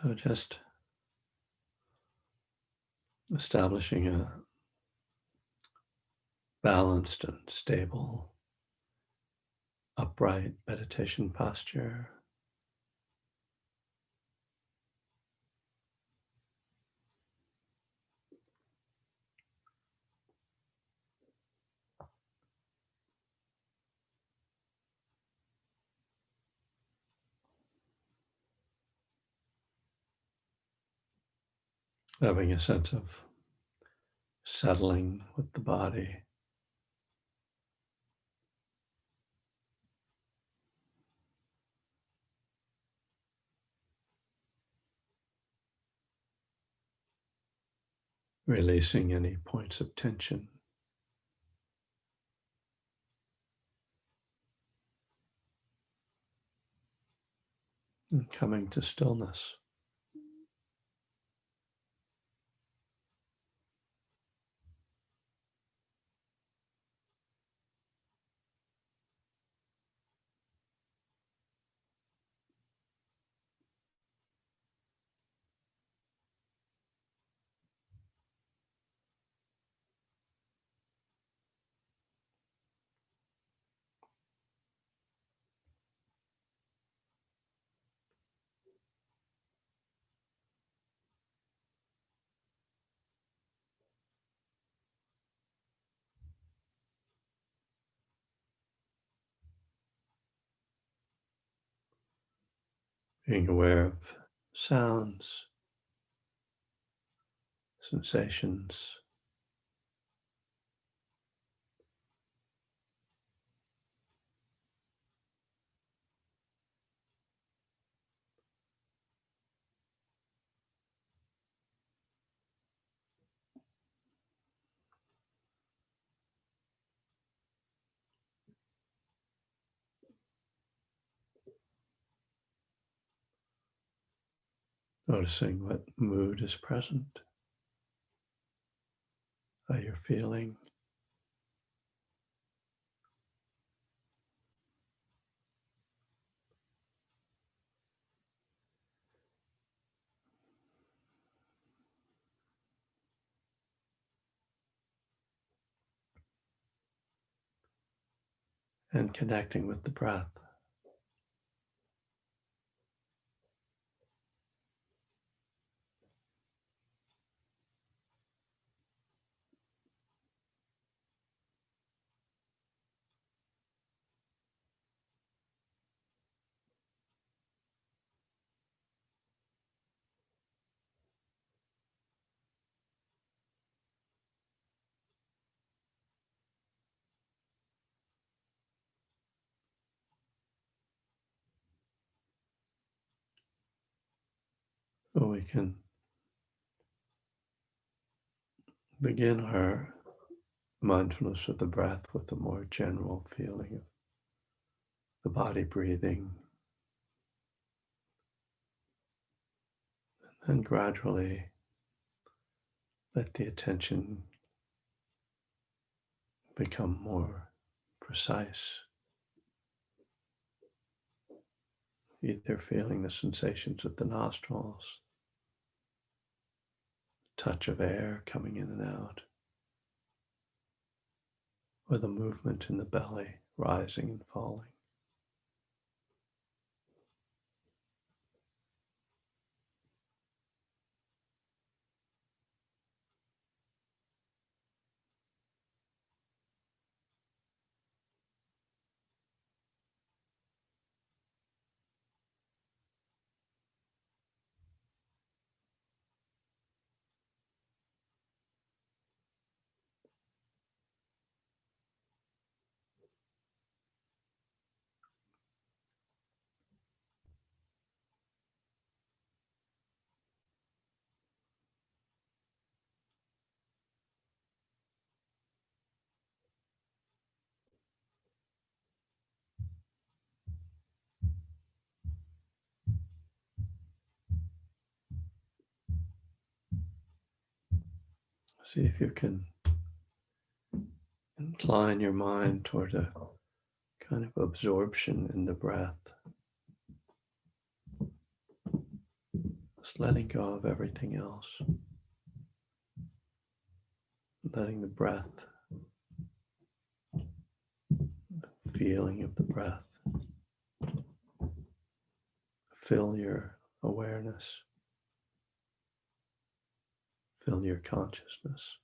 So just establishing a balanced and stable, upright meditation posture. Having a sense of settling with the body. Releasing any points of tension. And coming to stillness. Being aware of sounds, sensations. Noticing what mood is present, how you're feeling. And connecting with the breath. So we can begin our mindfulness of the breath with a more general feeling of the body breathing, and gradually let the attention become more precise, either feeling the sensations of the nostrils, touch of air coming in and out, or the movement in the belly rising and falling. See if you can incline your mind toward a kind of absorption in the breath, Just letting go of everything else. Letting the breath, the feeling of the breath, fill your awareness, fill your consciousness.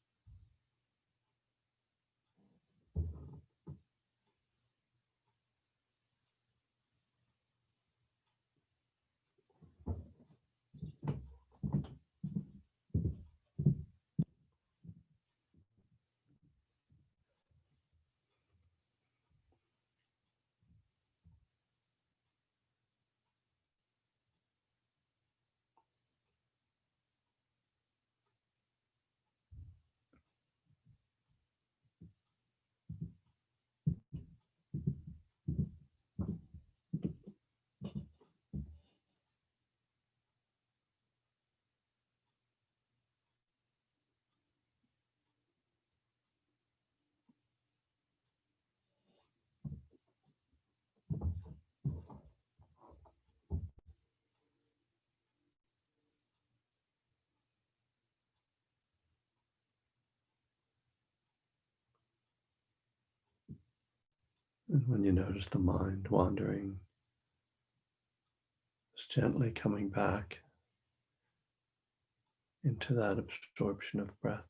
And when you notice the mind wandering, just gently coming back into that absorption of breath.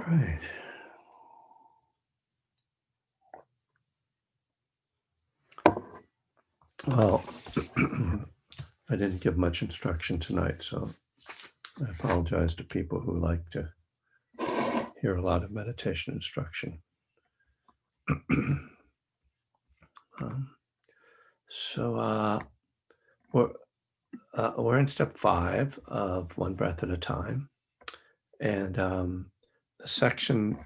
right. Well, I didn't give much instruction tonight, so I apologize to people who like to hear a lot of meditation instruction. um, so we're, we're in step 5 of One Breath at a Time. And the section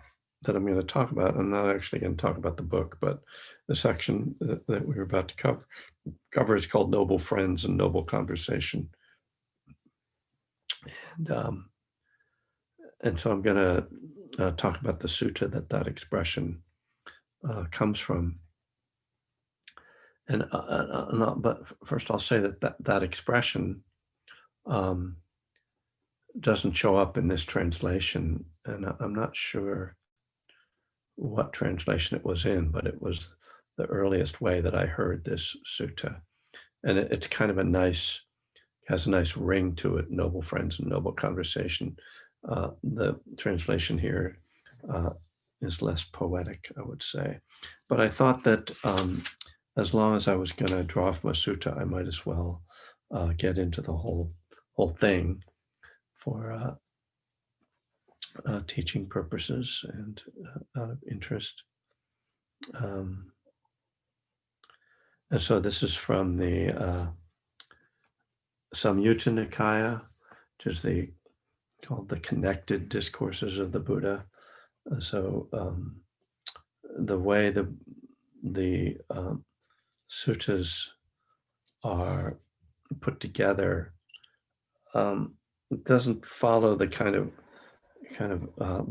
that I'm going to talk about, I'm not actually going to talk about the book, but the section that we're about to cover is called Noble Friends and Noble Conversation. And, um, and so I'm going to talk about the sutta that expression comes from. And but first I'll say that expression um, doesn't show up in this translation, and I'm not sure what translation it was in, but it was the earliest way that I heard this sutta. And it's kind of has a nice ring to it, Noble Friends and Noble Conversation. The translation here is less poetic, I would say. But I thought that as long as I was going to draw from a sutta, I might as well get into the whole thing for teaching purposes and out of interest. And so this is from the Samyutta Nikaya, which is called the Connected Discourses of the Buddha. So the way the suttas are put together it doesn't follow the kind of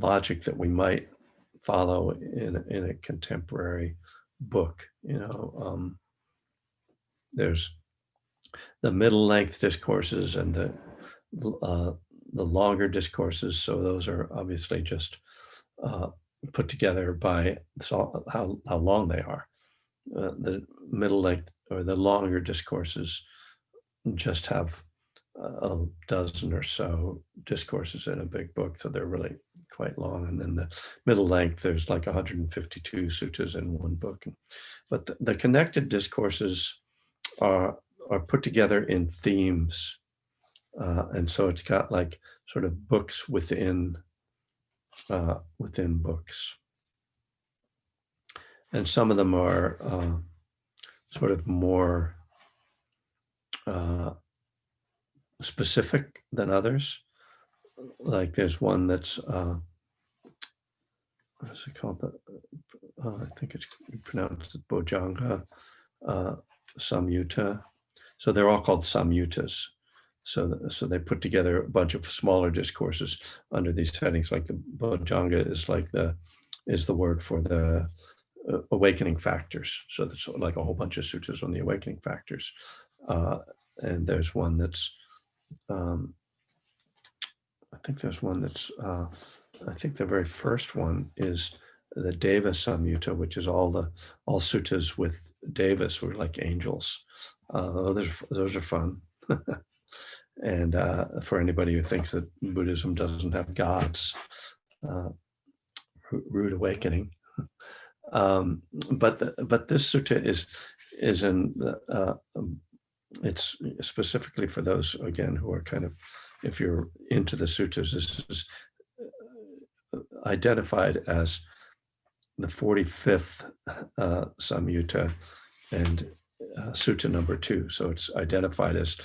logic that we might follow in a contemporary book. There's the middle length discourses and the longer discourses. So those are obviously just put together by how long they are. The middle length or the longer discourses just have a dozen or so discourses in a big book, so they're really quite long. And then the middle length, there's like 152 suttas in one book. But the connected discourses are put together in themes, and so it's got like sort of books within books, and some of them are sort of more specific than others. Like there's one that's what is it called? I think it's pronounced Bojjhanga Samyutta. So they're all called Samyuttas. So they put together a bunch of smaller discourses under these headings. Like the Bojjhanga is the word for the awakening factors. So that's like a whole bunch of suttas on the awakening factors. And there's one that's I think there's one that's I think the very first one is the Deva Samyutta, which is all suttas with devas, who are like angels. Those are fun. And for anybody who thinks that Buddhism doesn't have gods, rude awakening. But this sutta is in it's specifically for those again who are kind of, if you're into the suttas, this is identified as the 45th Samyutta and Sutta number 2. So it's identified as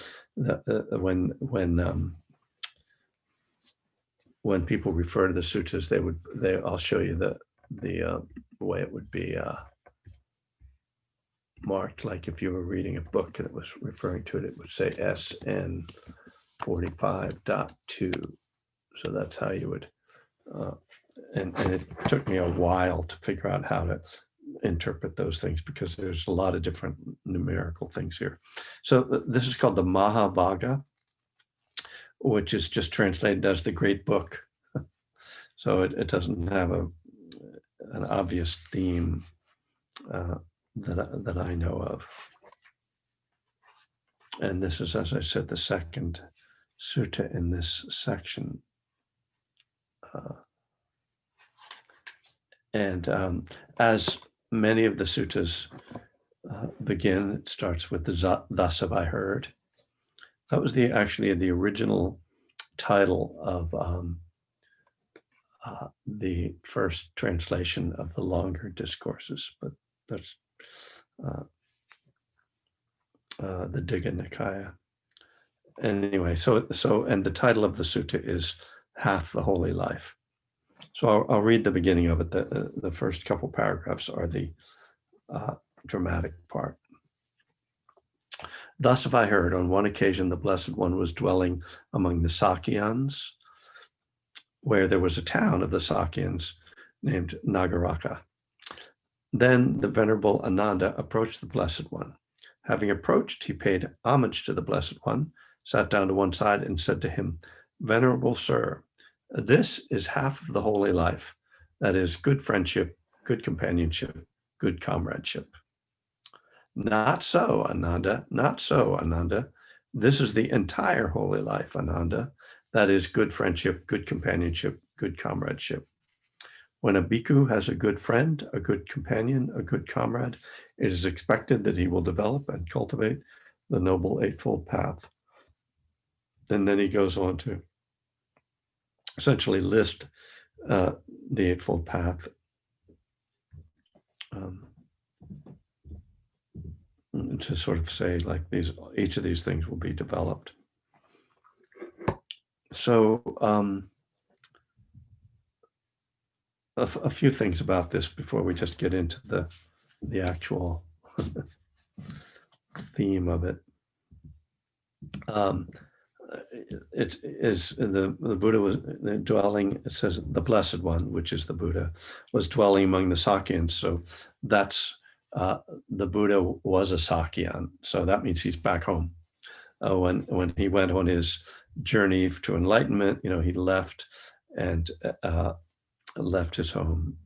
when people refer to the suttas, I'll show you the way it would be marked. Like if you were reading a book and it was referring to it, it would say SN 45.2. So that's how you would and it took me a while to figure out how to interpret those things because there's a lot of different numerical things here. So this is called the Mahavagga, which is just translated as the Great Book. So it doesn't have an obvious theme that I know of. And this is, as I said, the second sutta in this section. And as many of the suttas begin, it starts with the "Thus have I heard." That was actually the original title of the first translation of the longer discourses, but that's uh, the Digha Nikaya. Anyway, and the title of the sutta is Half the Holy Life. So I'll read the beginning of it. The first couple paragraphs are the dramatic part. Thus have I heard, on one occasion the Blessed One was dwelling among the Sakyans, where there was a town of the Sakyans named Nagaraka. Then the Venerable Ananda approached the Blessed One. Having approached, he paid homage to the Blessed One, sat down to one side, and said to him, "Venerable Sir, this is half of the holy life, that is, good friendship, good companionship, good comradeship." "Not so, Ananda, not so, Ananda. This is the entire holy life, Ananda, that is, good friendship, good companionship, good comradeship. When a bhikkhu has a good friend, a good companion, a good comrade, it is expected that he will develop and cultivate the Noble Eightfold Path." And then he goes on to essentially list the Eightfold Path, to sort of say, like, each of these things will be developed. So a few things about this before we just get into the actual theme of it. It is the Buddha was dwelling. It says the Blessed One, which is the Buddha, was dwelling among the Sakyans. So that's the Buddha was a Sakyan. So that means he's back home. When he went on his journey to enlightenment, he left and left his home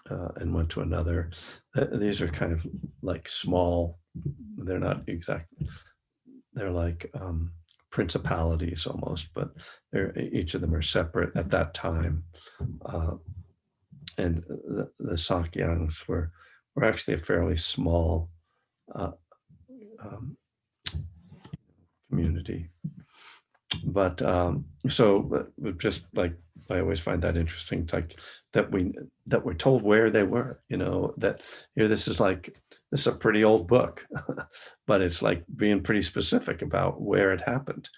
and went to another. These are kind of like small. They're not exact. They're like principalities almost, but each of them are separate at that time. And the Sakyans were actually a fairly small community. But so just like, I always find that interesting, like that we're told where they were, that this is a pretty old book, but it's like being pretty specific about where it happened,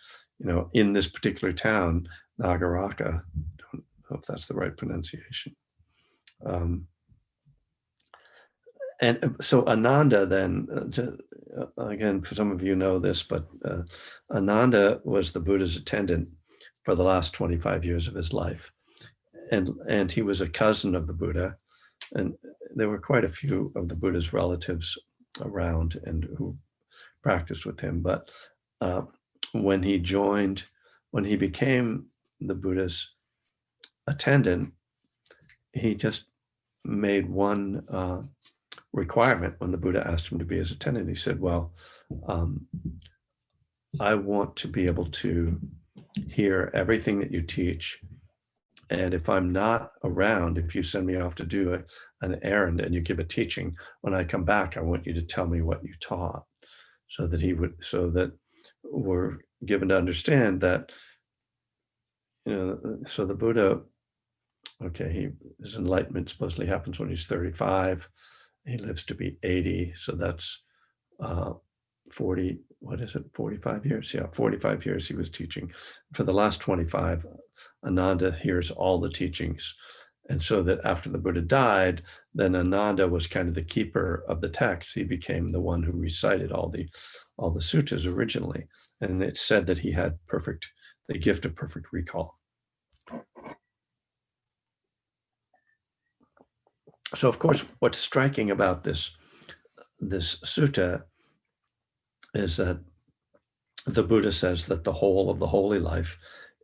in this particular town, Nagaraka. Don't know if that's the right pronunciation. And so Ananda then, again, for some of you know this, but Ananda was the Buddha's attendant for the last 25 years of his life. And he was a cousin of the Buddha. And there were quite a few of the Buddha's relatives around and who practiced with him. But when he became the Buddha's attendant, he just made one requirement when the Buddha asked him to be his attendant. He said, "Well, I want to be able to hear everything that you teach. And if I'm not around, if you send me off to do an errand and you give a teaching, when I come back, I want you to tell me what you taught." So that we're given to understand that, so the Buddha, okay, his enlightenment supposedly happens when he's 35. He lives to be 80. So that's 45 years? Yeah, 45 years he was teaching. For the last 25, Ananda hears all the teachings. And so that after the Buddha died, then Ananda was kind of the keeper of the text. He became the one who recited all the suttas originally. And it's said that he had the gift of perfect recall. So of course, what's striking about this sutta is that the Buddha says that the whole of the holy life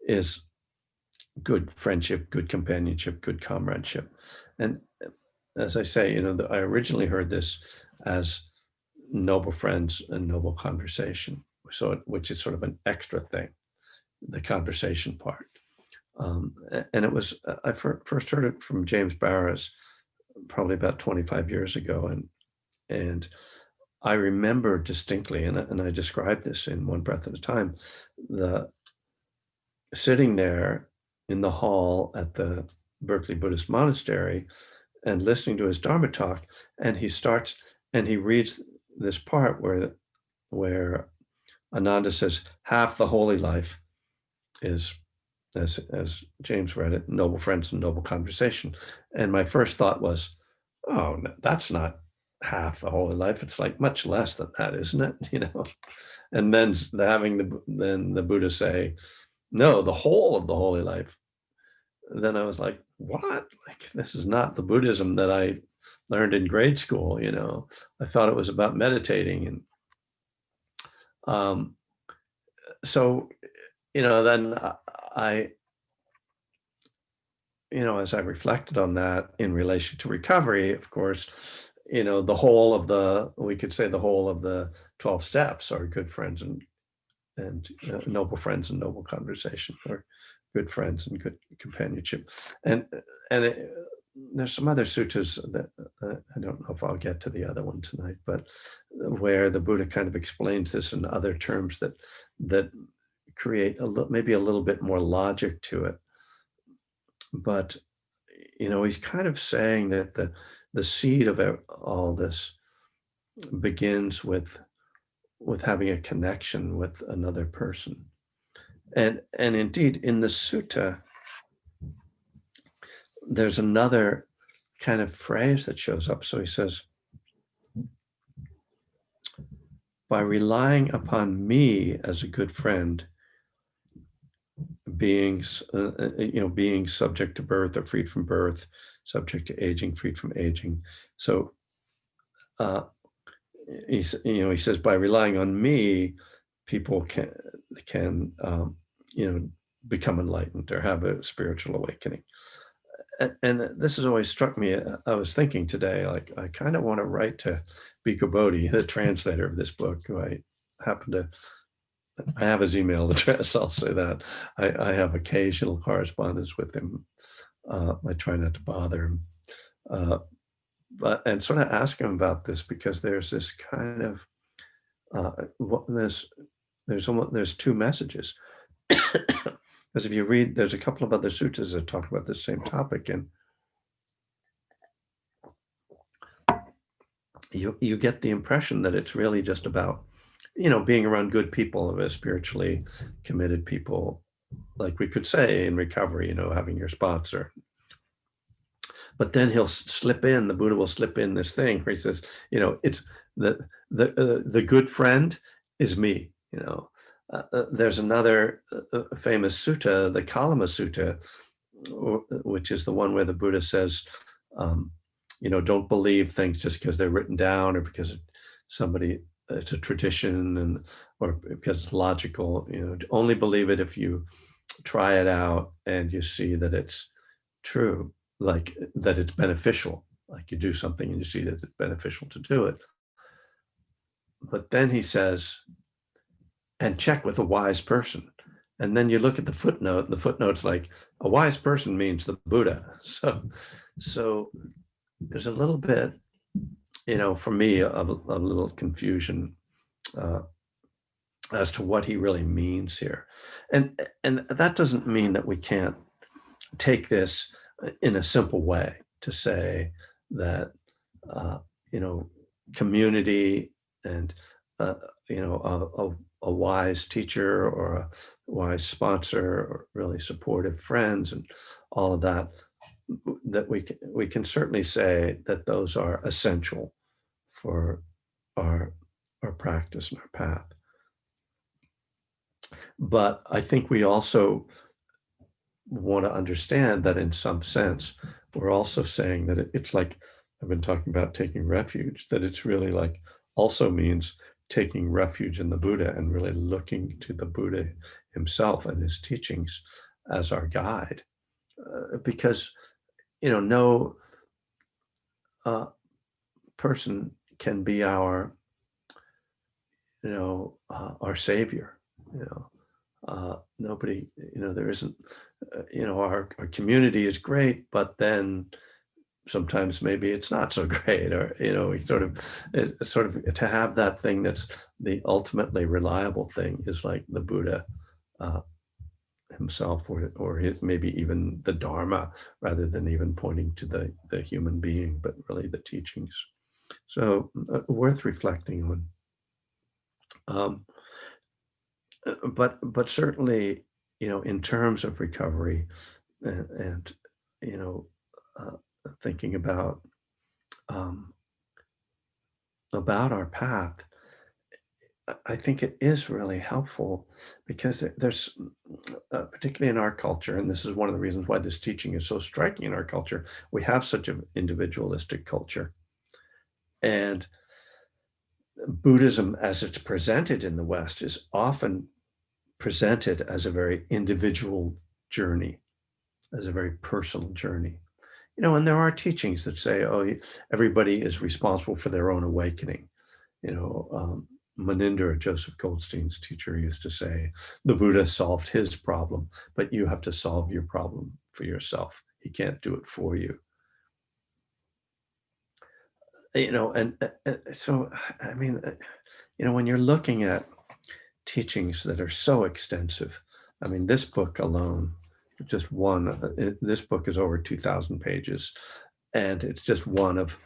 is good friendship, good companionship, good comradeship. And as I say, I originally heard this as noble friends and noble conversation, which is sort of an extra thing, the conversation part. And it was, I first heard it from James Barris, probably about 25 years ago, and I remember distinctly, and I described this in One Breath at a Time, the sitting there in the hall at the Berkeley Buddhist Monastery and listening to his Dharma talk, and he reads this part where Ananda says, half the holy life is, as James read it, noble friends and noble conversation. And my first thought was, oh, no, that's not half the holy life. It's like much less than that, isn't it? And then having the Buddha say, no, the whole of the holy life. Then I was like, what? Like, this is not the Buddhism that I learned in grade school. I thought it was about meditating. And um, so, then I, as I reflected on that in relation to recovery, of course, we could say the whole of the 12 steps are good friends and noble friends and noble conversation, or good friends and good companionship. And there's some other suttas that I don't know if I'll get to the other one tonight, but where the Buddha kind of explains this in other terms that create maybe a little bit more logic to it. But he's kind of saying that the seed of all this begins with having a connection with another person. And indeed, in the sutta, there's another kind of phrase that shows up. So he says, by relying upon me as a good friend, beings, beings subject to birth or freed from birth, subject to aging, freed from aging. So uh, he says, by relying on me, people can become enlightened or have a spiritual awakening. And this has always struck me. I was thinking today, like, I kind of want to write to Bhikkhu Bodhi, the translator of this book, who I have his email address. I'll say that. I have occasional correspondence with him. I try not to bother him. And sort of ask him about this, because there's this kind of there's two messages. Because if you read, there's a couple of other suttas that talk about the same topic, and you get the impression that it's really just about being around good people, spiritually committed people, like we could say in recovery, having your sponsor. But then the Buddha will slip in this thing where he says, it's the good friend is me. There's another famous sutta, the Kalama Sutta, which is the one where the Buddha says, don't believe things just because they're written down, or because it's a tradition, or because it's logical. Only believe it if you try it out and you see that it's true, like that it's beneficial, like you do something and you see that it's beneficial to do it. But then he says, and check with a wise person. And then you look at the footnote, and the footnote's like, a wise person means the Buddha. So there's a little bit, for me, a little confusion as to what he really means here. And that doesn't mean that we can't take this in a simple way to say that, community and, a wise teacher or a wise sponsor or really supportive friends and all of that, that we can certainly say that those are essential for our practice and our path. But I think we also want to understand that in some sense, we're also saying that it's like, I've been talking about taking refuge, that it's really like also means taking refuge in the Buddha and really looking to the Buddha himself and his teachings as our guide. Because, no person can be our savior. Nobody, there isn't, our community is great, but then sometimes maybe it's not so great, or, we sort of to have that thing that's the ultimately reliable thing is like the Buddha, uh, himself, or maybe even the Dharma, rather than even pointing to the human being, but really the teachings. So, worth reflecting on. Um, but certainly, in terms of recovery, and you know, uh, thinking um, about our path, I think it is really helpful because there's, particularly in our culture, and this is one of the reasons why this teaching is so striking in our culture. We have such an individualistic culture, and Buddhism, as it's presented in the West, is often presented as a very individual journey, as a very personal journey. And there are teachings that say, oh, everybody is responsible for their own awakening. You know, Maninder, Joseph Goldstein's teacher, used to say, the Buddha solved his problem, but you have to solve your problem for yourself. He can't do it for you. So, I mean, when you're looking at teachings that are so extensive, I mean, this book alone, just one, this book is over 2,000 pages, and it's just one of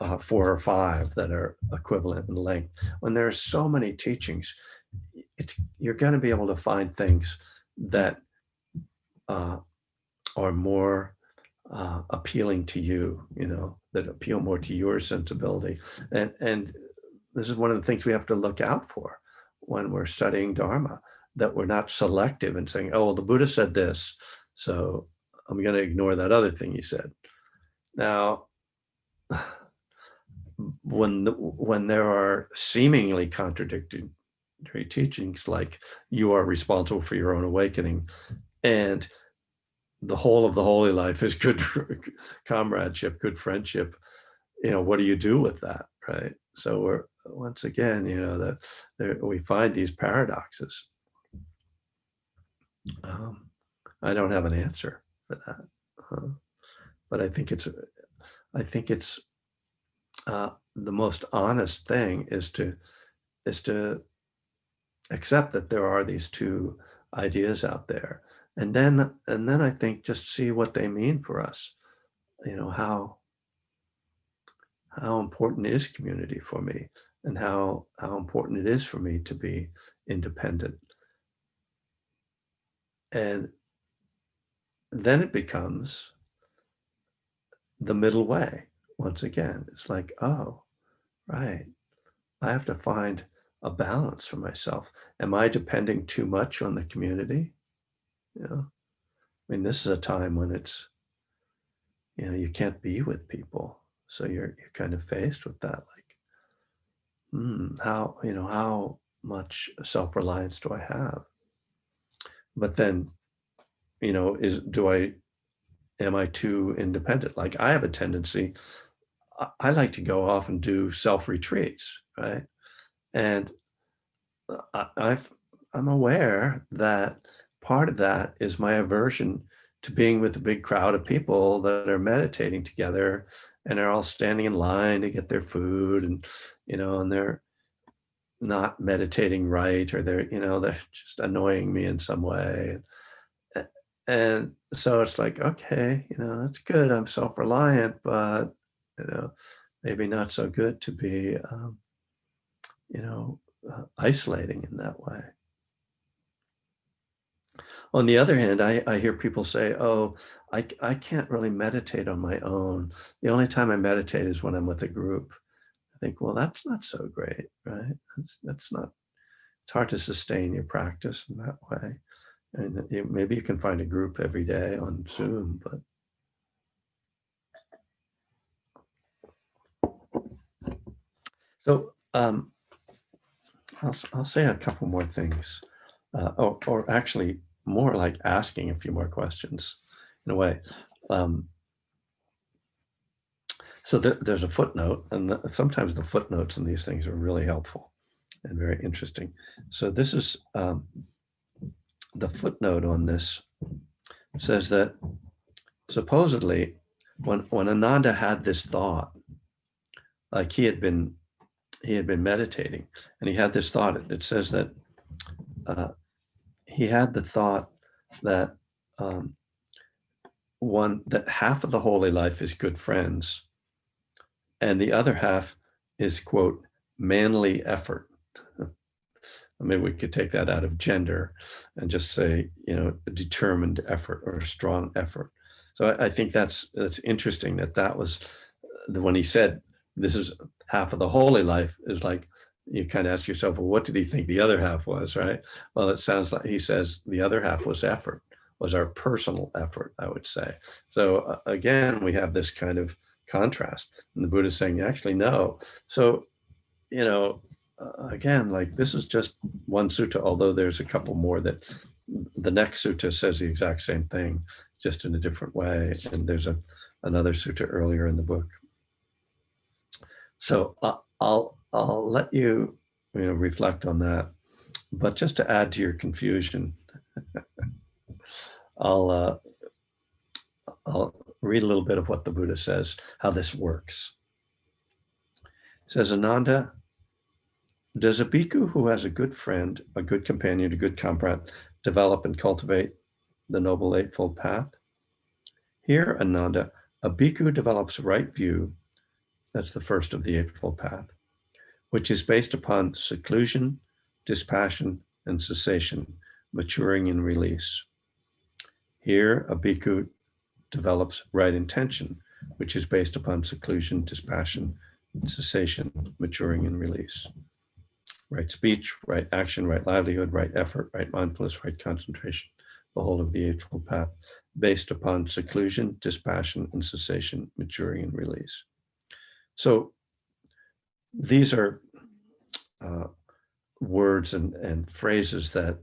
4 or 5 that are equivalent in length. When there are so many teachings, you're going to be able to find things that uh, are more appealing to you, that appeal more to your sensibility. And this is one of the things we have to look out for when we're studying Dharma, that we're not selective and saying, oh, well, the Buddha said this, so I'm going to ignore that other thing he said. Now, when there are seemingly contradictory teachings, like you are responsible for your own awakening, and the whole of the holy life is good comradeship, good friendship, what do you do with that, right? So we're once again, that we find these paradoxes. I don't have an answer for that, but I think it's the most honest thing is to accept that there are these two ideas out there, and then I think just see what they mean for us. How important is community for me, and how important it is for me to be independent. And then it becomes the middle way. Once again, it's like, oh, right, I have to find a balance for myself. Am I depending too much on the community? I mean, this is a time when you can't be with people. So you're kind of faced with that, like, how much self-reliance do I have? But then, am I too independent? Like, I have a tendency, I like to go off and do self-retreats, right? And I'm aware that part of that is my aversion to being with a big crowd of people that are meditating together, and they're all standing in line to get their food, and they're not meditating right, or they're just annoying me in some way. And so it's like, okay, that's good. I'm self-reliant, but you know, maybe not so good to be, you know, isolating in that way. On the other hand, I hear people say, oh, I can't really meditate on my own. The only time I meditate is when I'm with a group. I think, well, that's not so great, right? That's not, it's hard to sustain your practice in that way. And maybe you can find a group every day on Zoom, but so I'll say a couple more things, or actually more like asking a few more questions in a way. So there's a footnote, and sometimes the footnotes in these things are really helpful and very interesting. So this is the footnote on this says that supposedly when Ananda had this thought, like he had been meditating, and he had this thought. It says that uh, he had the thought that um, one that half of the holy life is good friends, and the other half is quote manly effort. Maybe we could take that out of gender and just say, you know, a determined effort or a strong effort. So I think that's interesting that that was when he said this is half of the holy life, is like you kind of ask yourself, well, what did he think the other half was, right? Well, it sounds like he says the other half was effort, was our personal effort, I would say. So again, we have this kind of contrast, and the Buddha is saying, actually, no. So you know, again, like this is just one sutta, although there's a couple more that the next sutta says the exact same thing, just in a different way. And there's another sutta earlier in the book. So I'll let you, you know, reflect on that. But just to add to your confusion, I'll uh, I'll read a little bit of what the Buddha says, how this works. It says, Ananda, does a bhikkhu who has a good friend, a good companion, a good comrade, develop and cultivate the Noble Eightfold Path? Here, Ananda, a bhikkhu develops right view, that's the first of the Eightfold Path, which is based upon seclusion, dispassion, and cessation, maturing in release. Here, a bhikkhu develops right intention, which is based upon seclusion, dispassion, cessation, maturing in release. Right speech, right action, right livelihood, right effort, right mindfulness, right concentration, the whole of the Eightfold Path, based upon seclusion, dispassion, and cessation, maturing and release. So these are uh, words and phrases that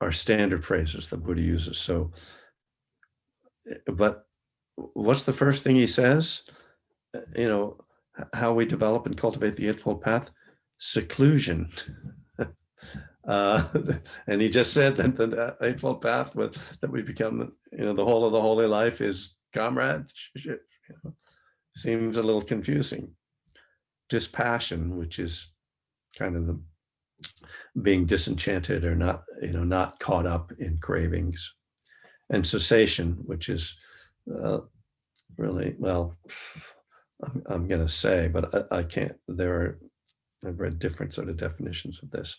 are standard phrases that Buddha uses. So, but what's the first thing he says? You know, how we develop and cultivate the Eightfold Path? Seclusion. Uh, and he just said that the Eightfold Path was that we become, you know, the whole of the holy life is comradeship. You know? Seems a little confusing. Dispassion, which is kind of the being disenchanted or not, you know, not caught up in cravings, and cessation, which is really, well, I'm going to say, but I can't. I've read different sort of definitions of this,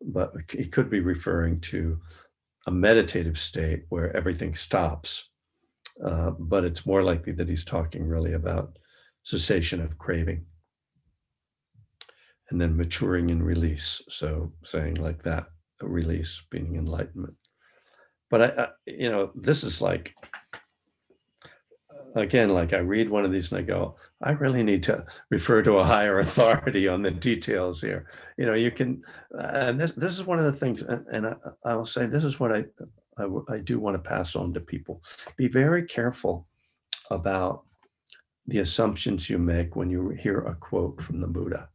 but it could be referring to a meditative state where everything stops. But it's more likely that he's talking really about cessation of craving and then maturing in release. So saying like that, a release being enlightenment. But you know, this is like, again, like I read one of these and I go, I really need to refer to a higher authority on the details here. You know, you can, and this is one of the things, and I will say this is what I do want to pass on to people. Be very careful about the assumptions you make when you hear a quote from the Buddha,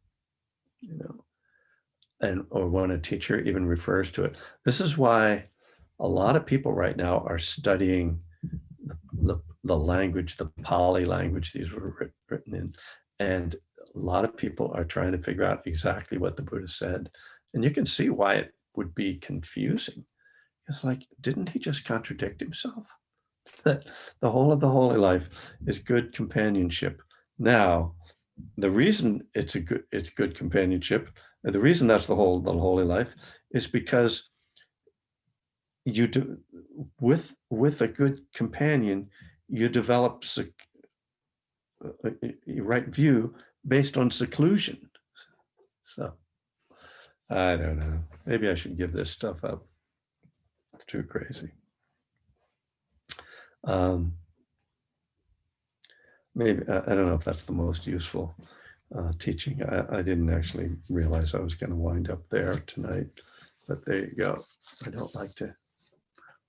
you know, and or when a teacher even refers to it. This is why a lot of people right now are studying the language, the Pali language these were written in. And a lot of people are trying to figure out exactly what the Buddha said. And you can see why it would be confusing. It's like, didn't he just contradict himself? That the whole of the holy life is good companionship. Now, the reason it's good companionship, the reason that's the whole the holy life is because you do with a good companion, you develop a right view based on seclusion. So I don't know. Maybe I should give this stuff up. It's too crazy. Maybe I don't know if that's the most useful teaching. I didn't actually realize I was going to wind up there tonight, but there you go. I don't like to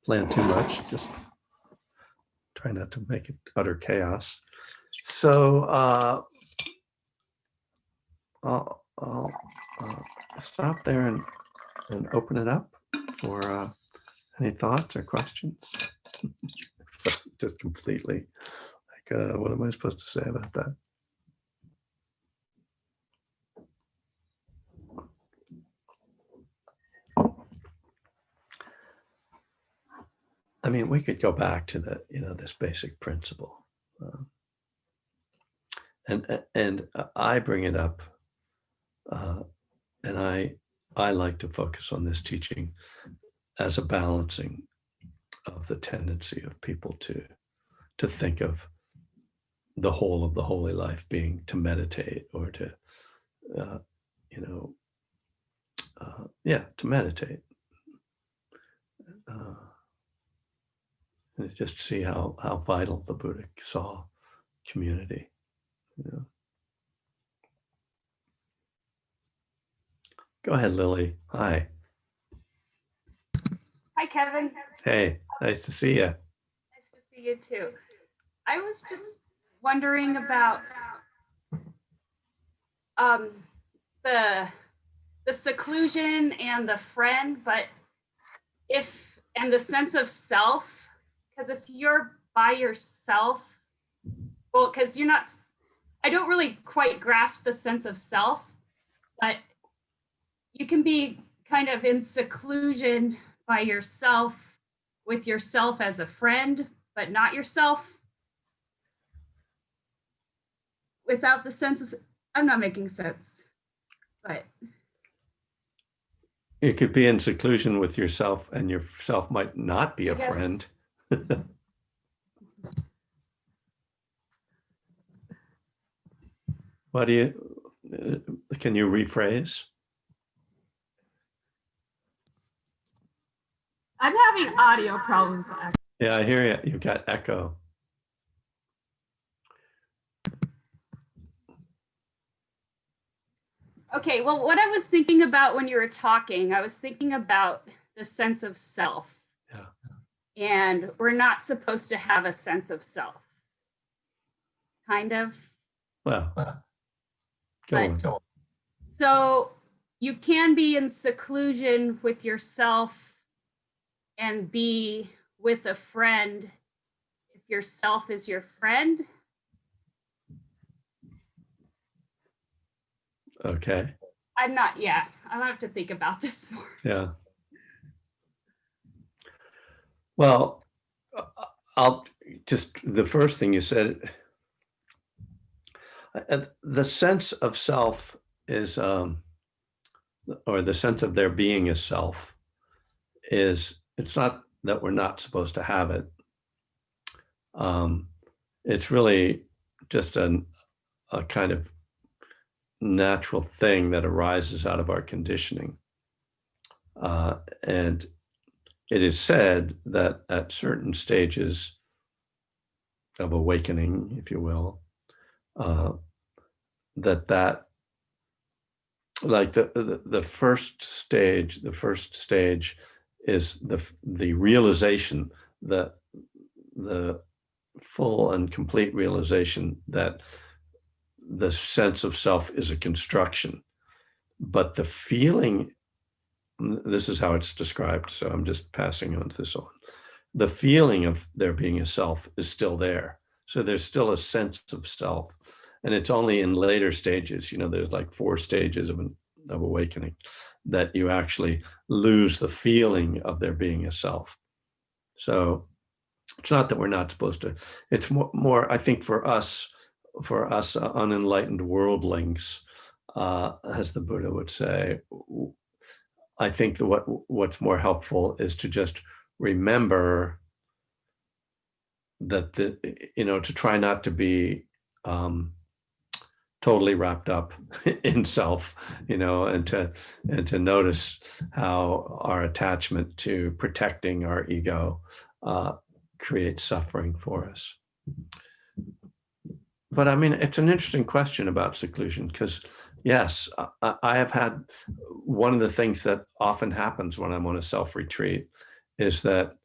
plan too much. Just try not to make it utter chaos. So I'll stop there and open it up for any thoughts or questions. just completely like, what am I supposed to say about that? I mean, we could go back to the, this basic principle. And I bring it up, and I like to focus on this teaching as a balancing of the tendency of people to think of the whole of the holy life being to meditate or to, uh, you know, yeah, to meditate. Uh, and just see how vital the Buddha saw community. Go ahead, Lily. Hi. Hi, Kevin. Hey, nice to see you. Nice to see you too. I was just wondering about the seclusion and the friend, but and the sense of self, because if you're by yourself, well, because I don't really quite grasp the sense of self, but you can be kind of in seclusion by yourself with yourself as a friend, but not yourself without the sense of, I'm not making sense, but. You could be in seclusion with yourself and yourself might not be a friend. What do you, can you rephrase? I'm having audio problems. Actually. Yeah, I hear you. You've got echo. Okay, well, what I was thinking about when you were talking, I was thinking about the sense of self. Yeah. And we're not supposed to have a sense of self. Kind of. Well, go on. So you can be in seclusion with yourself and be with a friend if yourself is your friend. Okay. I'll have to think about this more. Yeah. Well, I'll just, the first thing you said, the sense of self is, or the sense of there being a self is, it's not that we're not supposed to have it. It's really just a kind of natural thing that arises out of our conditioning. And it is said that at certain stages of awakening, if you will, that like the first stage is the realization, that the full and complete realization that the sense of self is a construction, but the feeling, this is how it's described, so I'm just passing on this on. The feeling of there being a self is still there. So there's still a sense of self. And it's only in later stages, there's like 4 stages of awakening, that you actually lose the feeling of there being a self. So it's not that we're not supposed to, it's more I think for us unenlightened worldlings, as the Buddha would say, I think that what's more helpful is to just remember that to try not to be totally wrapped up in self, and to notice how our attachment to protecting our ego creates suffering for us. But I mean, it's an interesting question about seclusion, because yes, I have had, one of the things that often happens when I'm on a self-retreat is that,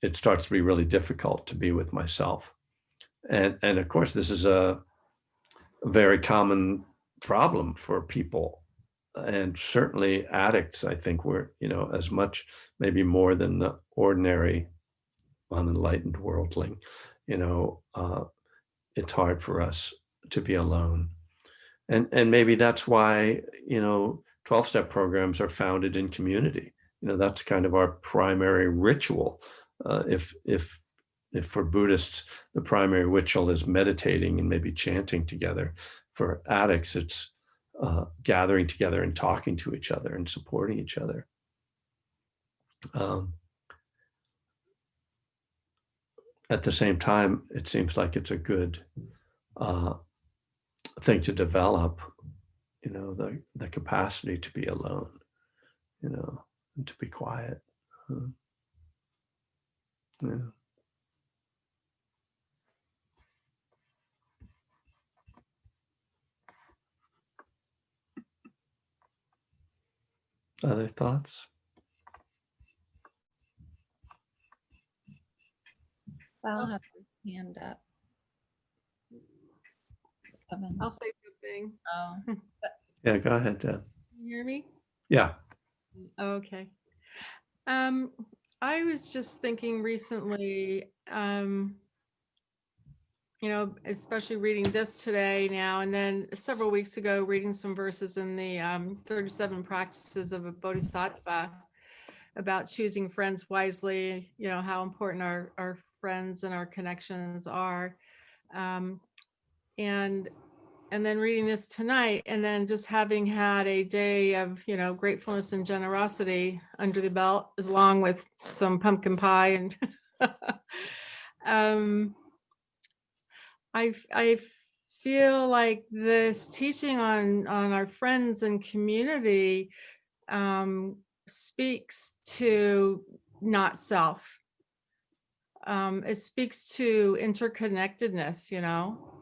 it starts to be really difficult to be with myself. And of course, this is a very common problem for people, and certainly addicts, I think, we're, as much, maybe more than the ordinary unenlightened worldling, you know, it's hard for us to be alone. And maybe that's why, you know, 12-step programs are founded in community. You know, that's kind of our primary ritual. If for Buddhists, the primary ritual is meditating and maybe chanting together, for addicts, it's gathering together and talking to each other and supporting each other. At the same time, it seems like it's a good thing to develop, you know, the capacity to be alone, you know, and to be quiet. Yeah. Other thoughts? Sal has his hand up. Kevin. I'll say something. Oh, Yeah, go ahead, Deb. Can you hear me? Yeah. Okay. I was just thinking recently, you know, especially reading this today now, and then several weeks ago, reading some verses in the 37 practices of a bodhisattva about choosing friends wisely, you know, how important our friends and our connections are. And then reading this tonight, and then just having had a day of, you know, gratefulness and generosity under the belt, along with some pumpkin pie, and I feel like this teaching on our friends and community speaks to not self. It speaks to interconnectedness, you know.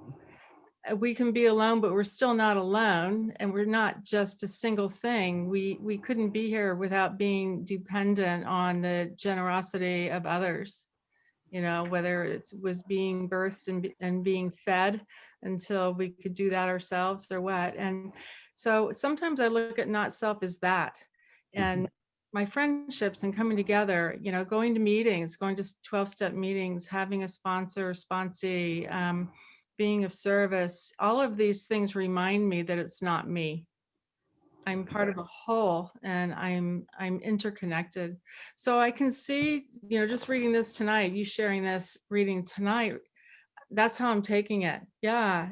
We can be alone, but we're still not alone, and we're not just a single thing. We couldn't be here without being dependent on the generosity of others, you know, whether it was being birthed and being fed until we could do that ourselves or what. And so sometimes I look at not self as that, and my friendships and coming together, you know, going to meetings, going to 12-step meetings, having a sponsor, sponsee, being of service, all of these things remind me that it's not me. I'm part of a whole, and I'm interconnected. So I can see, you know, just reading this tonight, you sharing this reading tonight, that's how I'm taking it. Yeah,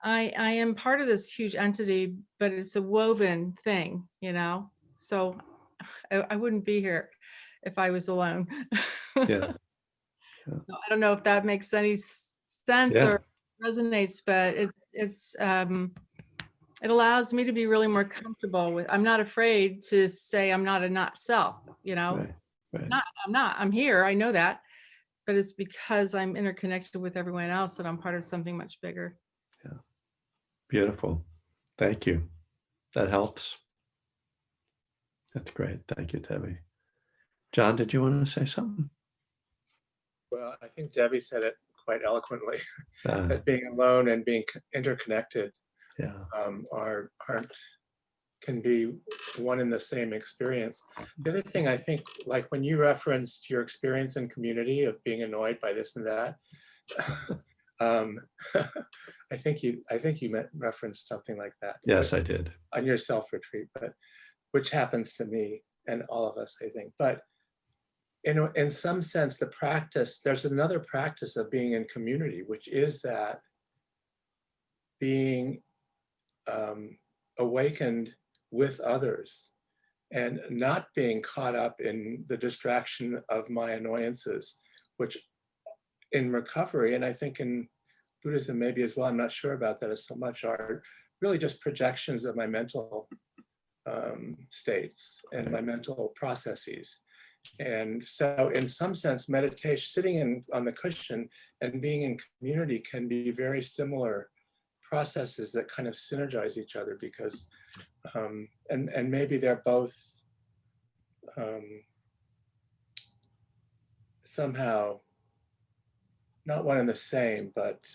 I am part of this huge entity, but it's a woven thing, you know. So I wouldn't be here if I was alone. Yeah. So I don't know if that makes any sense Yeah. or resonates, but it allows me to be really more comfortable with, I'm not afraid to say I'm not a not self, you know. Right. I'm here, I know that, but it's because I'm interconnected with everyone else that I'm part of something much bigger. Yeah. Beautiful. Thank you. That helps. That's great. Thank you, Debbie. John, did you want to say something? Well, I think Debbie said it quite eloquently, that being alone and being interconnected can be one and the same experience. The other thing, I think, like when you referenced your experience in community of being annoyed by this and that, I think you referenced something like that. Yes, I did. On your self-retreat, but which happens to me and all of us, I think. But in some sense, the practice, there's another practice of being in community, which is that being awakened with others and not being caught up in the distraction of my annoyances, which in recovery, and I think in Buddhism maybe as well, I'm not sure about that as so much, are really just projections of my mental states and my mental processes. And so in some sense, meditation, sitting on the cushion and being in community can be very similar processes that kind of synergize each other, because, and maybe they're both somehow not one and the same, but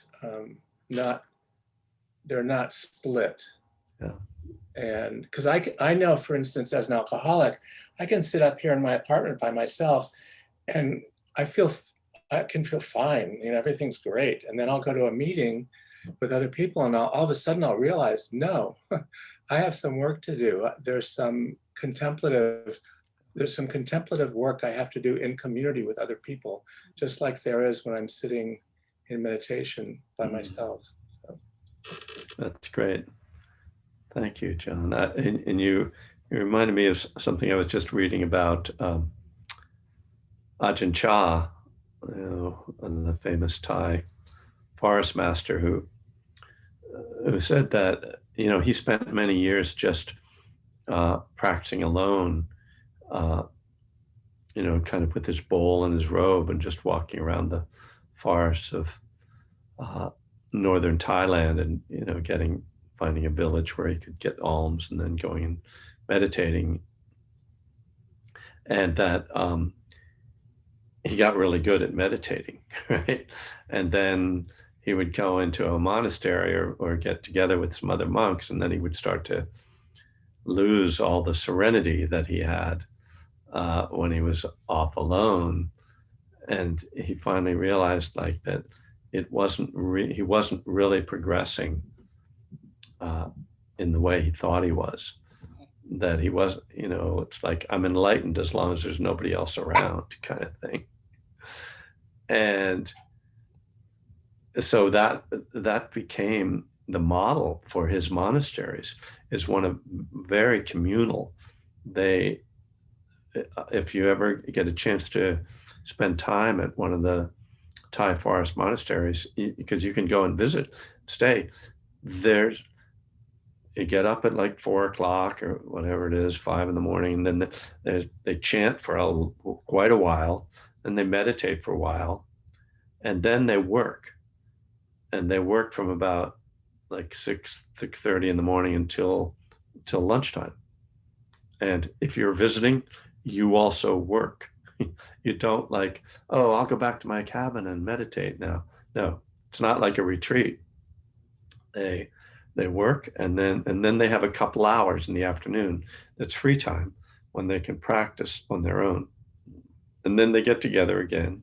they're not split. Yeah. And because I know, for instance, as an alcoholic, I can sit up here in my apartment by myself and I can feel fine, everything's great. And then I'll go to a meeting with other people and all of a sudden I'll realize, no, I have some work to do. There's some contemplative work I have to do in community with other people, just like there is when I'm sitting in meditation by myself. So. That's great. Thank you, John. And you reminded me of something I was just reading about Ajahn Chah, the famous Thai forest master who said that, he spent many years just practicing alone, kind of with his bowl and his robe and just walking around the forests of northern Thailand and, finding a village where he could get alms and then going and meditating. And that he got really good at meditating, right? And then he would go into a monastery or get together with some other monks, and then he would start to lose all the serenity that he had when he was off alone. And he finally realized that he wasn't really progressing in the way he thought he was. That he wasn't, it's like, I'm enlightened as long as there's nobody else around, kind of thing. And so that became the model for his monasteries, is one of very communal. If you ever get a chance to spend time at one of the Thai forest monasteries, because you can go and visit, stay, you get up at like 4 o'clock or whatever it is, 5 in the morning, and then they chant for quite a while, and they meditate for a while, and then they work. And they work from about like 6:30 in the morning until lunchtime. And if you're visiting, you also work. You don't like, oh, I'll go back to my cabin and meditate now. No, it's not like a retreat. They work, and then they have a couple hours in the afternoon that's free time when they can practice on their own. And then they get together again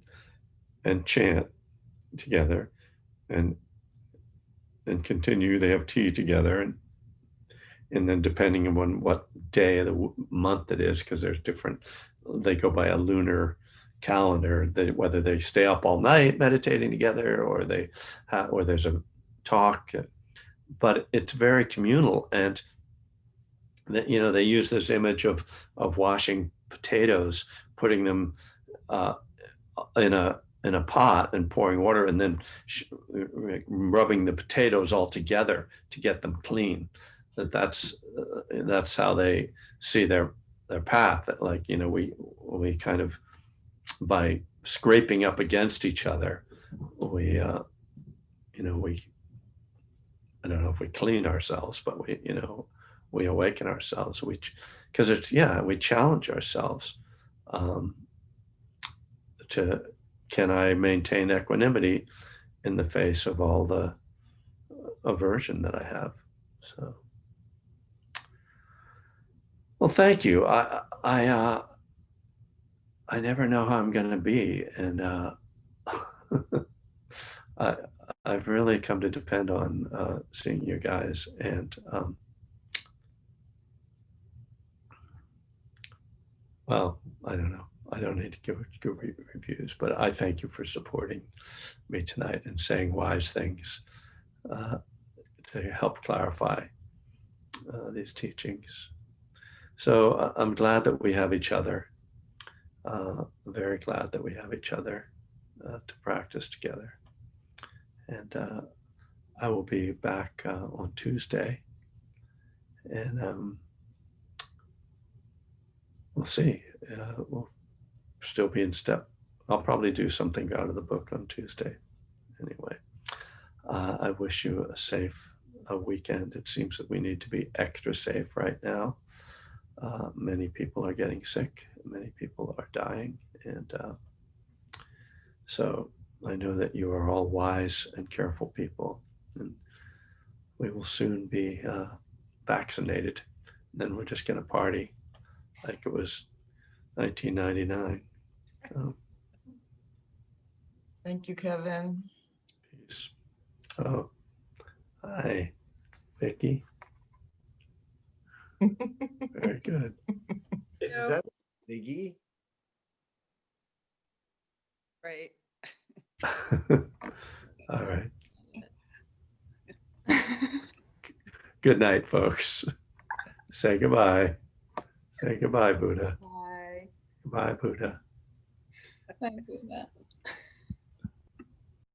and chant together and continue. They have tea together, and then depending on what day of the month it is, because there's different, they go by a lunar calendar, whether they stay up all night meditating together or there's a talk. But it's very communal, and that they use this image of washing potatoes, putting them in a pot and pouring water, and then rubbing the potatoes all together to get them clean. That's how they see their path. That we kind of, by scraping up against each other, we I don't know if we clean ourselves, but we awaken ourselves. We challenge ourselves can I maintain equanimity in the face of all the aversion that I have? So, well, thank you. I never know how I'm going to be, and I've really come to depend on seeing you guys, and well, I don't know. I don't need to give good reviews, but I thank you for supporting me tonight and saying wise things to help clarify these teachings. So I'm glad that we have each other. Very glad that we have each other to practice together. And I will be back on Tuesday, and we'll see. We'll still be in step. I'll probably do something out of the book on Tuesday. Anyway, I wish you a safe weekend. It seems that we need to be extra safe right now. Many people are getting sick. Many people are dying. And so I know that you are all wise and careful people, and we will soon be vaccinated. And then we're just going to party like it was 1999. Thank you, Kevin. Peace. Oh, hi, Vicky. Very good. Is Yep. that Biggie? Right. All right. Good night, folks. Say goodbye. Say goodbye, Buddha. Bye. Goodbye, Buddha. Bye, Buddha.